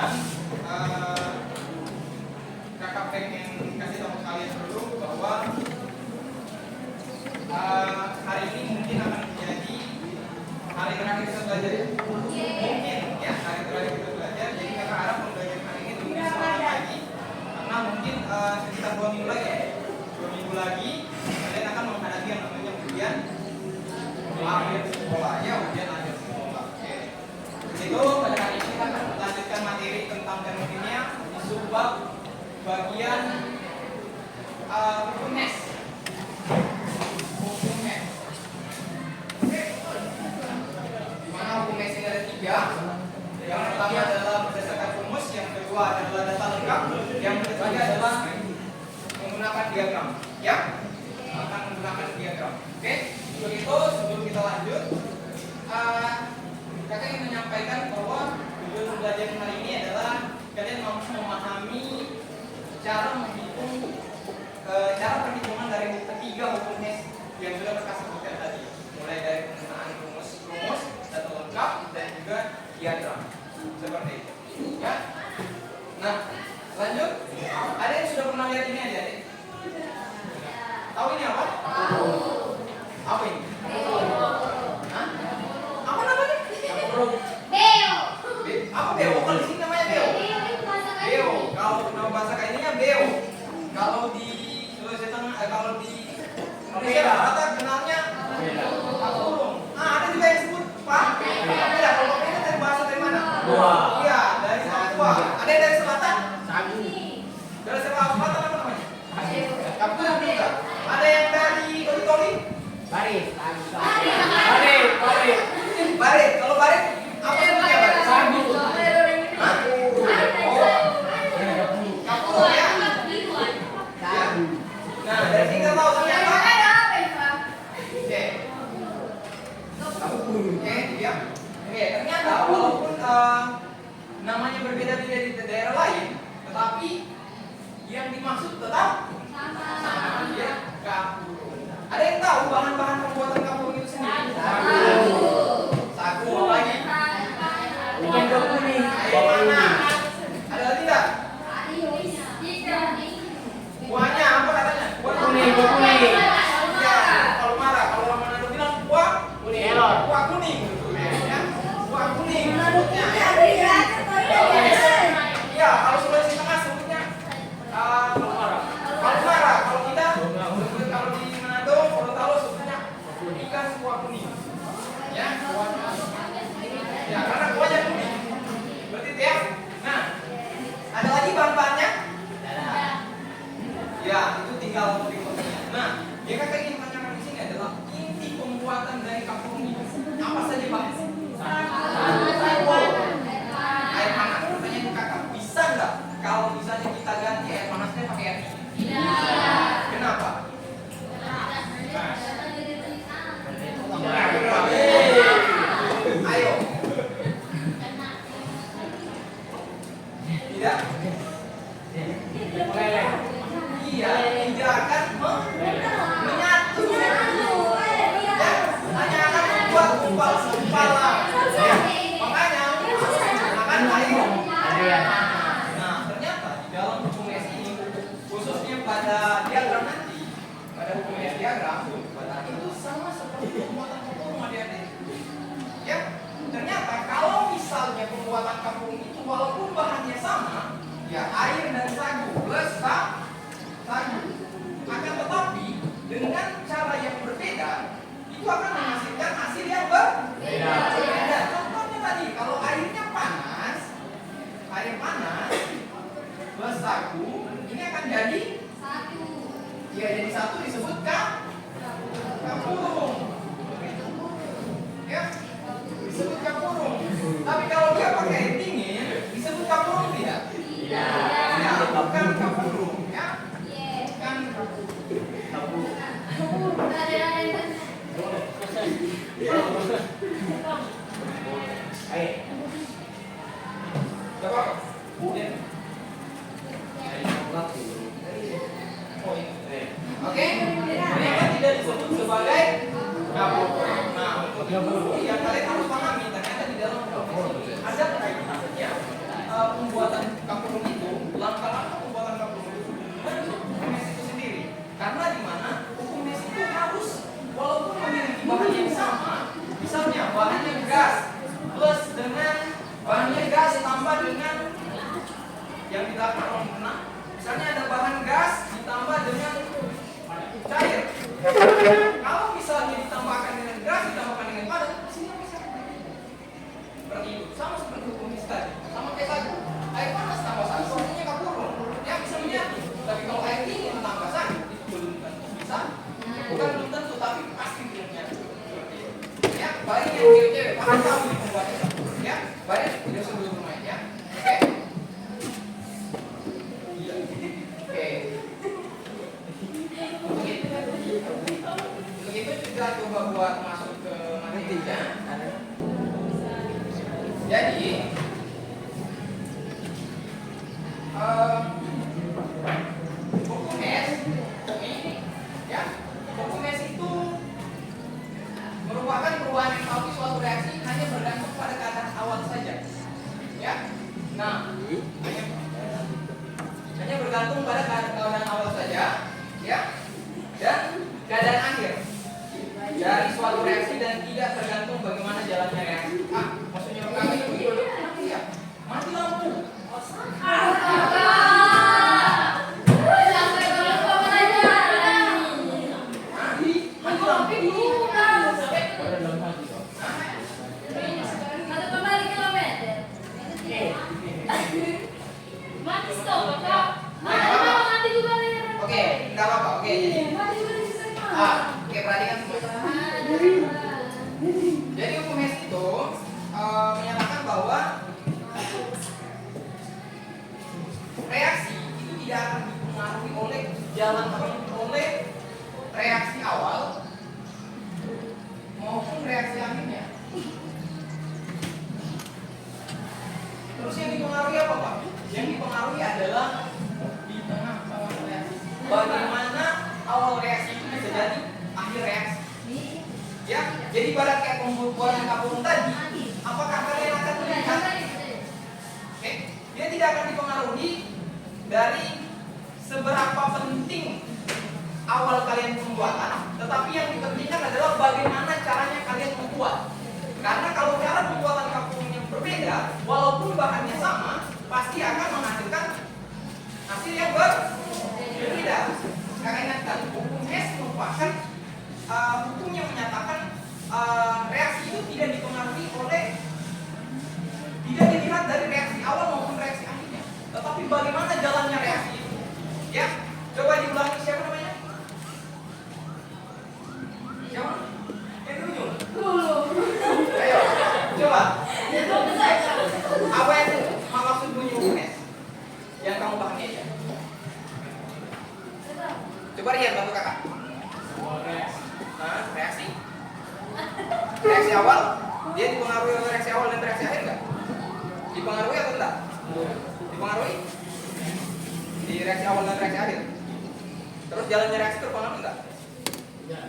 Dan kakak pengen kasih tahu kalian dulu bahwa hari ini mungkin akan menjadi hari terakhir kita belajar ya. Mungkin ya hari terakhir kita belajar. Jadi kakak harap pembelajaran hari ini lebih semangat lagi. Karena mungkin sekitar 2 minggu lagi ya. 2 minggu lagi kalian akan menghadapi yang namanya ujian akhir sekolah ya, ujian akhir sekolah. Oke. Itu pada hari ini kita akan melanjutkan materi tentang termodinamika di subbab bagian hukum mes. Hukum mes. Oke. Di mana hukum mes ini ada 3. Yang pertama adalah berdasarkan rumus, yang kedua adalah data lengkap, yang ketiga adalah menggunakan diagram. Ya, akan menggunakan diagram. Oke, untuk itu sebelum kita lanjut, kakak ingin menyampaikan bahwa tujuan pembelajaran hari ini adalah kalian mampu memahami cara menghitung, cara perhitungan dari ketiga hukum mes yang sudah kakak sebutkan tadi, mulai dari penggunaan rumus, data lengkap, dan juga diagram. Seperti itu. Ya. Nah, lanjut. Ada yang sudah pernah lihat ini aja, Dek? Tahu ini apa? Tahu. Apa ini? Hah? Apa namanya? Beo. Apa beo? Kalau di sini namanya beo. Beo. Kalau nama bahasa kainnya beo. Kalau di Sulawesi Tengah, kalau di Indonesia Barat kenalnya kapurung. Ada juga yang sebut papeda. Kalau papeda dari bahasa dari mana? Buah. Iya, dari Papua. Ada yang dari selatan? Sagu. Dari selatan apa namanya? Kapurung juga. Ada yang dari Toli-Toli? Barit. Barit. Kalau barit apa sebutnya barit? Sagu. Hah? Kapurung ya. Sagu. Nah, dari sini kita tahu ternyata. Oke. Oke, ya. Oke, ternyata walaupun namanya berbeda-beda di daerah lain, tetapi yang dimaksud tetap sama, ya, kapurung. Ada yang tahu bahan-bahan pembuatan kapurung itu sendiri? Sagu apa lagi? Bikin buah kuning. Ayo mana? Ada lagi tidak? Buahnya apa katanya? Buah Kuning, buah kuning. Ya, kalau marah, kalau orang Manado bilang buah Kuning. Elor. buah kuning, ya. Buah kuning sebutnya, ya. Iya, kalau Sulawesi Tengah sebutnya kalau marah, kalau kita kalau di Manado, Gorontalo sebutnya ikan buah kuning, ya. Ya, karena buahnya kuning. Berarti itu ya. Nah, ada lagi bahan-bahannya? Ya, itu tinggal berikutnya. Nah, yang kakak ingin tanyakan di sini adalah inti pembuatan dari kapurung ini. Apa saja bahan? Air panas. Pertanyaan kakak, bisa nggak kalau misalnya kita ganti air panasnya pakai air dingin? Kenapa? Ayo. Tidak? Iya, tidak akan menyatu. Ya, hanya akan membuat gumpalan. Ya, makanya akan air. Nah, ternyata di dalam hukum mes ini, khususnya pada diagram nanti, pada hukum mes diagram, itu sama seperti pembuatan kapurung, adik-adik. Ya, ternyata kalau misalnya pembuatan kapurung itu walaupun bahannya sama, ya air dan sagu plus sagu, akan tetapi dengan cara yang berbeda itu akan menghasilkan hasil yang berbeda. Contohnya tadi, kalau airnya panas, air panas plus sagu, ini akan jadi ya jadi satu disebut kapurung. Ya, disebut kapurung. Tapi kalau dia pakai air dingin, disebut kapurung tidak? Ya, bukan kapurung, ya. Bukan kapurung. Berapa? Oke, mereka tidak disebut sebagai kapurung. Nah, untuk itu yang kalian harus pahami ternyata di dalam profesi ada kaitannya pembuatan ditambah dengan yang dilakukan oleh pernah. Misalnya ada bahan gas ditambah dengan cair. Kalau misalnya ditambahkan dengan gas ditambahkan dengan padat, hasilnya bisa seperti itu. Sama seperti hukum tadi. Sama kayak sagu. Air panas tambah sagu, hasilnya kapurung. Ya bisa menyatu. Tapi kalau air dingin tambah sagu, itu belum tentu bisa. Bukan belum tentu, tapi pasti belum nyatu. Ya, baik yang cewek-cewek pasti tahu di pembuatnya. Ya, baik tidak sebelum rumahnya. Ya. Oke. Oke. Untuk itu kita coba buat masuk ke materinya. Jadi hukum es ini ya, hukum es itu merupakan perubahan entalpi suatu reaksi hanya bergantung pada keadaan awal saja. Ya. Nah, hanya bergantung pada keadaan awal saja, ya. Dan keadaan akhir dari suatu reaksi dan tidak tergantung bagaimana jalannya reaksi. Maksudnya kami begitu. Iya. Mati lampu. Oke, enggak apa-apa. Oke, jadi oke, perhatikan semua. Jadi hukum Hess itu menyatakan bahwa reaksi itu tidak akan dipengaruhi oleh jalan oleh reaksi awal maupun reaksi akhirnya. Terus yang dipengaruhi apa, Pak? Yang dipengaruhi adalah di tengah awal reaksi. Bagaimana awal reaksi itu bisa jadi akhir reaksi. Ya, jadi pada kayak pembuatan kapur tadi, apakah kalian akan melihat? Oke, dia tidak akan dipengaruhi dari seberapa penting awal kalian pembuatan, tetapi yang dipentingkan adalah bagaimana caranya kalian membuat. Karena kalau cara pembuatan kapurnya berbeda, walaupun bahannya sama, pasti akan menghasilkan hasil yang berbeda. Sekarang ingatkan, hukum Hess merupakan hukum yang menyatakan reaksi itu tidak dipengaruhi oleh, tidak dilihat dari reaksi awal maupun reaksi akhirnya, tetapi bagaimana jalannya reaksi itu. Ya, coba diulangi, siapa namanya? Siapa? Yang ujung. Ayo, coba. Apa yang maksud bunyi hukum Hess? Yang kamu pahami aja. Coba lihat bantu kakak. Reaksi. Reaksi awal, dia dipengaruhi oleh reaksi awal dan reaksi akhir nggak? Dipengaruhi atau enggak? Dipengaruhi. Di reaksi awal dan reaksi akhir. Terus jalannya reaksi terpengaruhi enggak? Tidak.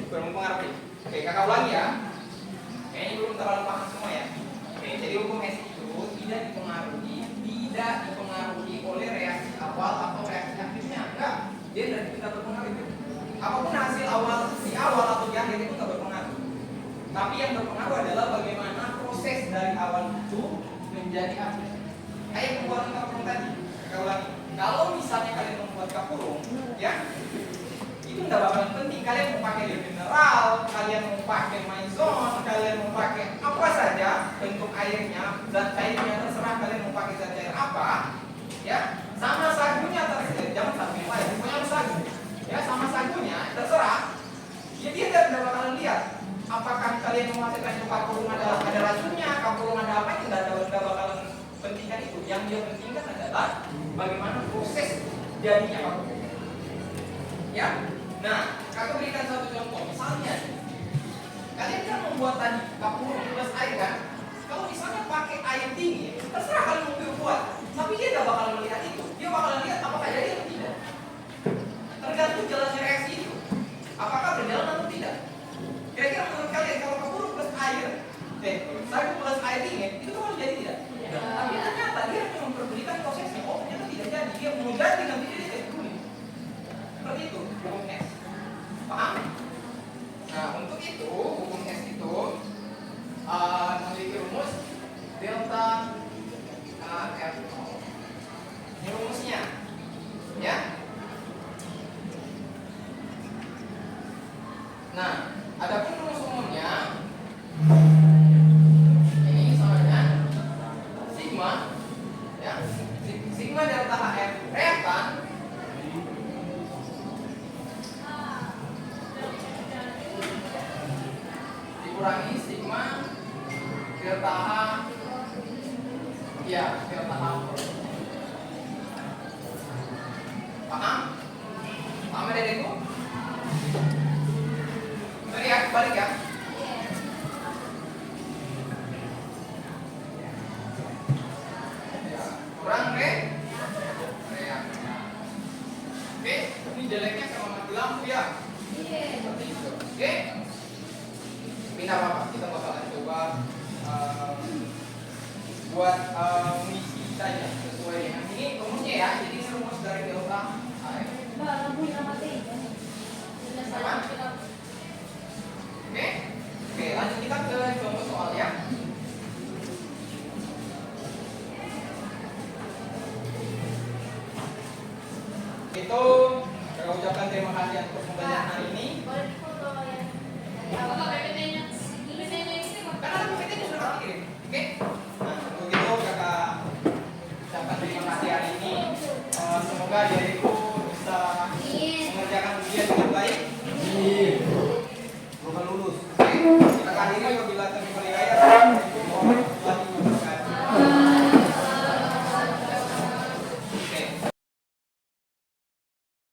Kurang mempengaruhi. Oke, kakak ulangi ya. Kayaknya belum terlalu paham semua ya. Oke, jadi hukum Hess itu tidak dipengaruhi oleh reaksi awal atau reaksi akhirnya. Enggak. Dia tidak berpengaruh. Apapun hasil awal di awal atau di akhir itu nggak berpengaruh. Tapi yang berpengaruh adalah bagaimana proses dari awal itu menjadi akhir. Kayak pembuatan kapurung tadi. Kalau misalnya kalian membuat kapurung, ya itu nggak bakalan penting. Kalian mau pakai mineral, kalian mau pakai maison, kalian mau pakai apa saja bentuk airnya, zat cairnya terserah kalian mau pakai zat cair apa, ya sama sagunya terserah. Jangan sagu yang lain, pokoknya sagu. Ya sama sagunya terserah. Ya dia tidak bakalan lihat apakah kalian menghasilkan kapurung ada racunnya, kapurung ada apa, itu tidak bakalan pentingkan itu. Yang dia pentingkan adalah bagaimana proses jadinya kapurung. Ya, nah kakak berikan satu contoh. Misalnya kalian kan membuat tadi kapurung plus air kan. Kalau misalnya pakai air dingin, terserah kalian mau buat, tapi dia tidak bakalan melihat itu. Dia bakalan lihat apakah jadi atau tidak. Tergantung jalannya reaksi itu, apakah berjalan atau tidak. Kira-kira menurut kalian kalau kapurung plus air, sagu plus air dingin, itu bakal jadi tidak? Tapi ternyata dia hanya memperdulikan prosesnya. Oh ternyata tidak jadi, dia mau jadi nanti dia tidak peduli. Seperti itu hukum Hess. Paham? Nah untuk itu hukum Hess itu memiliki rumus delta Ini rumusnya. Ya. Nah, adapun rumus umumnya ini sama dengan sigma, ya, sigma delta HF reaktan dikurangi sigma delta H, ya, delta H. Paham? Paham adekku? Balik ya. Kurang reaktan. Oke, ini jeleknya sama mati lampu ya. Seperti itu. Oke. Ini apa? Kita bakalan coba buat mengisi saja sesuai dengan ini rumusnya ya. Jadi ini rumus dari delta HF. Oke, lanjut kita ke contoh soal ya. Itu saya ucapkan terima kasih atas pembelajaran hari ini. Karena PPT-nya sudah kirim. Oke. Nah, untuk itu kakak ucapkan terima kasih hari ini. Semoga adikku bisa mengerjakan ujian dengan baik. Bukan lulus. Oke, kita akhiri apabila terjadi